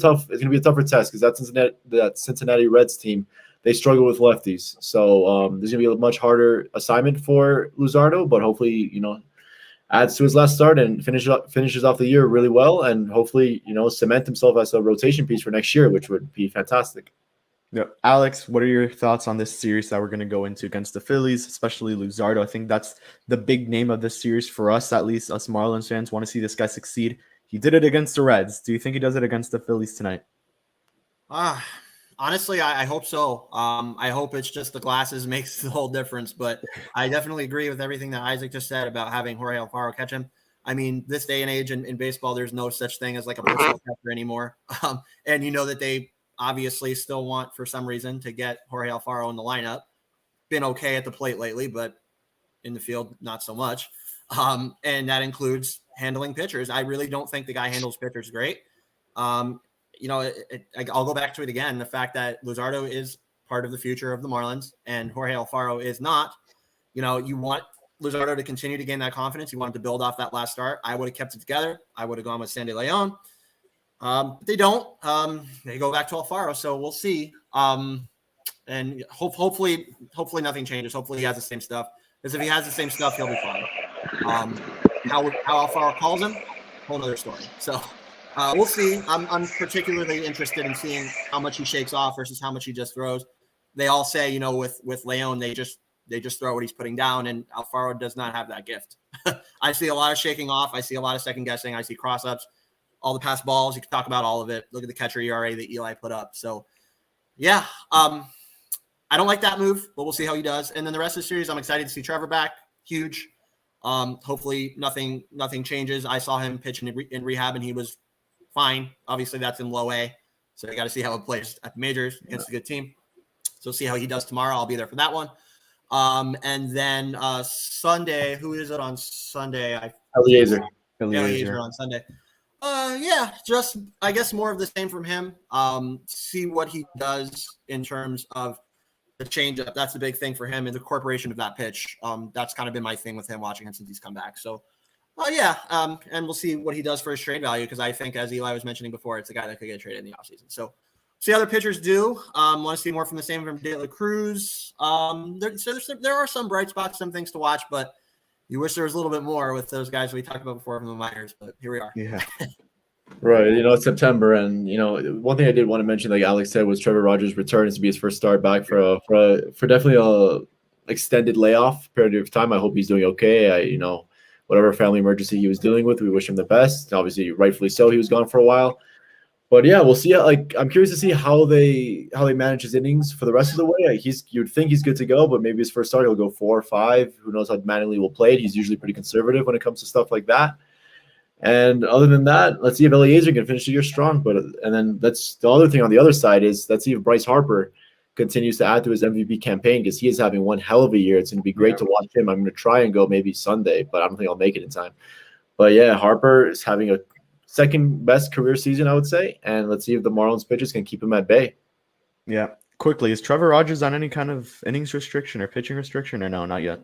tougher test because that Cincinnati Reds team, they struggle with lefties. So there's gonna be a much harder assignment for Luzardo, but hopefully adds to his last start and finishes off the year really well, and hopefully cement himself as a rotation piece for next year, which would be fantastic. Yeah. Alex, what are your thoughts on this series that we're going to go into against the Phillies, especially Luzardo? I think that's the big name of this series for us, at least us Marlins fans want to see this guy succeed. He did it against the Reds. Do you think he does it against the Phillies tonight? Honestly, I hope so. I hope it's just the glasses makes the whole difference, but I definitely agree with everything that Isaac just said about having Jorge Alfaro catch him. I mean, this day and age in baseball, there's no such thing as like a personal catcher anymore. And that they obviously still want, for some reason, to get Jorge Alfaro in the lineup. Been okay at the plate lately, but in the field, not so much. And that includes handling pitchers. I really don't think the guy handles pitchers great. I'll go back to it again. The fact that Luzardo is part of the future of the Marlins and Jorge Alfaro is not, you want Luzardo to continue to gain that confidence. You want him to build off that last start. I would have kept it together. I would have gone with Sandy Leon. But they don't. They go back to Alfaro, so we'll see. And hopefully nothing changes. Hopefully he has the same stuff. Because if he has the same stuff, he'll be fine. How Alfaro calls him, whole other story. So we'll see. I'm particularly interested in seeing how much he shakes off versus how much he just throws. They all say, with Leon, they just throw what he's putting down, and Alfaro does not have that gift. I see a lot of shaking off. I see a lot of second guessing. I see cross-ups. All the pass balls, you can talk about all of it. Look at the catcher ERA that Eli put up. So, yeah, I don't like that move, but we'll see how he does. And then the rest of the series, I'm excited to see Trevor back. Huge. Hopefully nothing changes. I saw him pitch in rehab, and he was fine. Obviously, that's in low A. So you got to see how it plays at the majors against a good team. So see how he does tomorrow. I'll be there for that one. And then Sunday, who is it on Sunday? Eliezer on Sunday. Just I guess more of the same from him. See what he does in terms of the changeup. That's the big thing for him and the incorporation of that pitch. That's kind of been my thing with him watching him since he's come back. So, and we'll see what he does for his trade value because I think, as Eli was mentioning before, it's a guy that could get traded in the offseason. So, see how other pitchers do. Want to see more from the same from De La Cruz. There are some bright spots, some things to watch, but you wish there was a little bit more with those guys we talked about before from the minors, but here we are. Yeah. Right. It's September, and one thing I did want to mention, like Alex said, was Trevor Rogers' return is to be his first start back for definitely a extended layoff period of time. I hope he's doing okay. whatever family emergency he was dealing with. We wish him the best. Obviously, rightfully so. He was gone for a while. But yeah, we'll see. I'm curious to see how they manage his innings for the rest of the way. You'd think he's good to go, but maybe his first start he'll go 4 or 5. Who knows how Mattingly will play it? He's usually pretty conservative when it comes to stuff like that. And other than that, let's see if Eliezer can finish the year strong. And then that's the other thing on the other side is let's see if Bryce Harper continues to add to his MVP campaign because he is having one hell of a year. It's going to be great to watch him. I'm going to try and go maybe Sunday, but I don't think I'll make it in time. But yeah, Harper is having a second best career season, I would say. And let's see if the Marlins pitchers can keep him at bay. Yeah. Quickly, is Trevor Rogers on any kind of innings restriction or pitching restriction or no, not yet?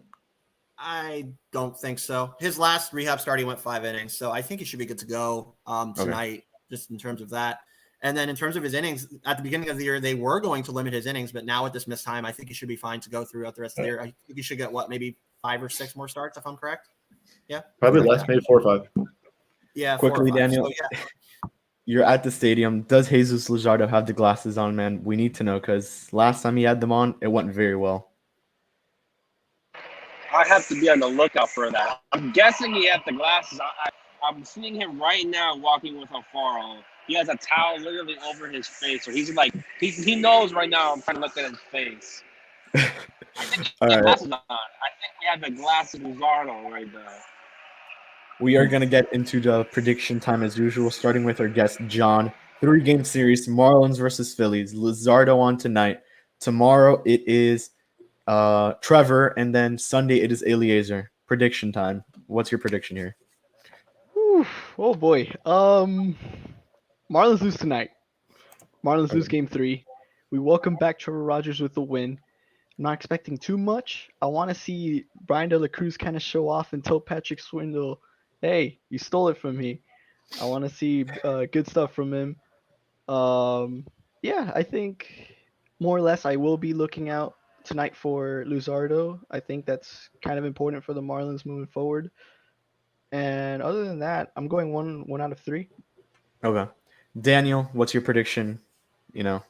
I don't think so. His last rehab start, he went 5 innings, so I think he should be good to go tonight, just in terms of that. And then in terms of his innings, at the beginning of the year, they were going to limit his innings, but now at this missed time, I think he should be fine to go throughout the rest of the year. I think he should get maybe 5 or 6 more starts, if I'm correct. Yeah, probably less, maybe 4 or 5. Yeah, quickly, 4 or 5. Daniel. So, yeah. You're at the stadium. Does Jesus Luzardo have the glasses on, man? We need to know because last time he had them on, it went very well. I have to be on the lookout for that. I'm guessing he had the glasses. I'm seeing him right now walking with Alfaro. He has a towel literally over his face, so he's like he knows right now. I'm trying to look at his face. I think he has glasses on. I think we have the glasses Luzardo right there. We are going to get into the prediction time as usual, starting with our guest, John. 3-game series, Marlins versus Phillies. Luzardo on tonight. Tomorrow it is Trevor, and then Sunday it is Eliezer. Prediction time. What's your prediction here? Whew, oh boy. Marlins lose tonight. Marlins lose game 3. We welcome back Trevor Rogers with the win. I'm not expecting too much. I want to see Brian De La Cruz kind of show off and tell Patrick Swindle, hey, you stole it from me. I want to see good stuff from him. Yeah, I think more or less I will be looking out tonight for Luzardo. I think that's kind of important for the Marlins moving forward. And other than that, I'm going one out of 3. Okay. Daniel, what's your prediction? A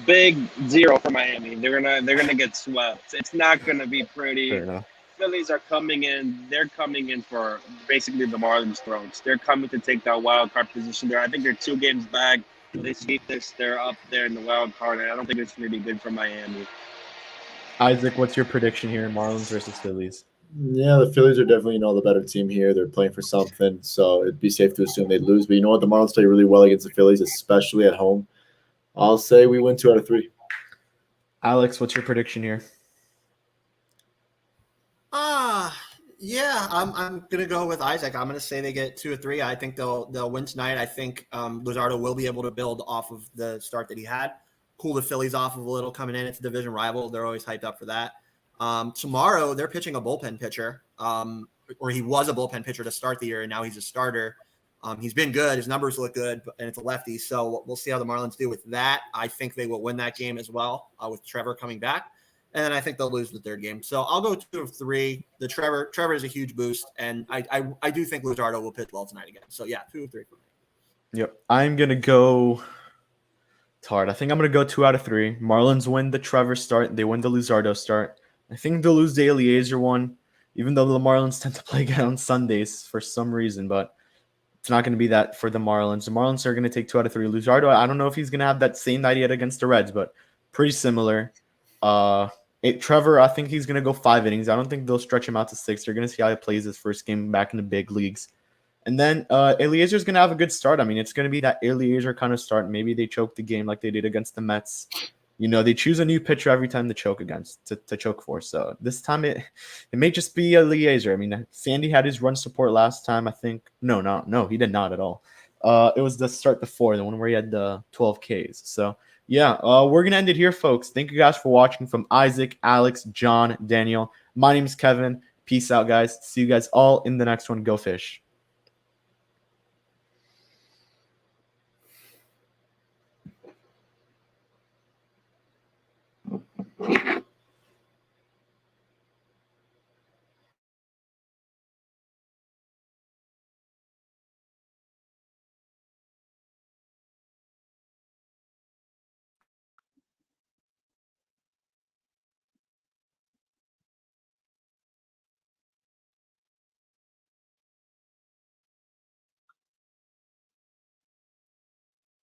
big 0 for Miami. They're gonna get swept. It's not gonna be pretty. Fair enough. Phillies are coming in. They're coming in for basically the Marlins' throats. They're coming to take that wild card position there. I think they're 2 games back. They sweep this. They're up there in the wild card, and I don't think it's going to be good for Miami. Isaac, what's your prediction here? Marlins versus Phillies. Yeah, the Phillies are definitely the better team here. They're playing for something, so it'd be safe to assume they'd lose. But you know what? The Marlins play really well against the Phillies, especially at home. I'll say we win 2 out of 3. Alex, what's your prediction here? Yeah, I'm gonna go with Isaac. I'm gonna say they get 2 or 3. I think they'll win tonight. I think Luzardo will be able to build off of the start that he had. Cool the Phillies off of a little coming in. It's a division rival. They're always hyped up for that. Tomorrow they're pitching a bullpen pitcher, or he was a bullpen pitcher to start the year, and now he's a starter. He's been good. His numbers look good, and it's a lefty. So we'll see how the Marlins do with that. I think they will win that game as well with Trevor coming back. And then I think they'll lose the 3rd game. So I'll go 2 of 3. The Trevor is a huge boost, and I do think Luzardo will pitch well tonight again. So yeah, 2 of 3 for me. Yep. I'm gonna go. It's hard. I think I'm gonna go 2 out of 3. Marlins win the Trevor start. They win the Luzardo start. I think they'll lose the Eliezer one, even though the Marlins tend to play again on Sundays for some reason. But it's not going to be that for the Marlins. The Marlins are going to take 2 out of 3. Luzardo, I don't know if he's going to have that same idea against the Reds, but pretty similar. Trevor, I think he's going to go 5 innings. I don't think they'll stretch him out to 6. They're going to see how he plays his first game back in the big leagues. And then Eliezer's going to have a good start. I mean, it's going to be that Eliezer kind of start. Maybe they choke the game like they did against the Mets. They choose a new pitcher every time to choke against, to choke for. So this time it may just be Eliezer. I mean, Sandy had his run support last time, I think. No, he did not at all. It was the start before, the one where he had the 12 Ks. So, yeah, we're going to end it here, folks. Thank you guys for watching. From Isaac, Alex, John, Daniel. My name is Kevin. Peace out, guys. See you guys all in the next one. Go Fish.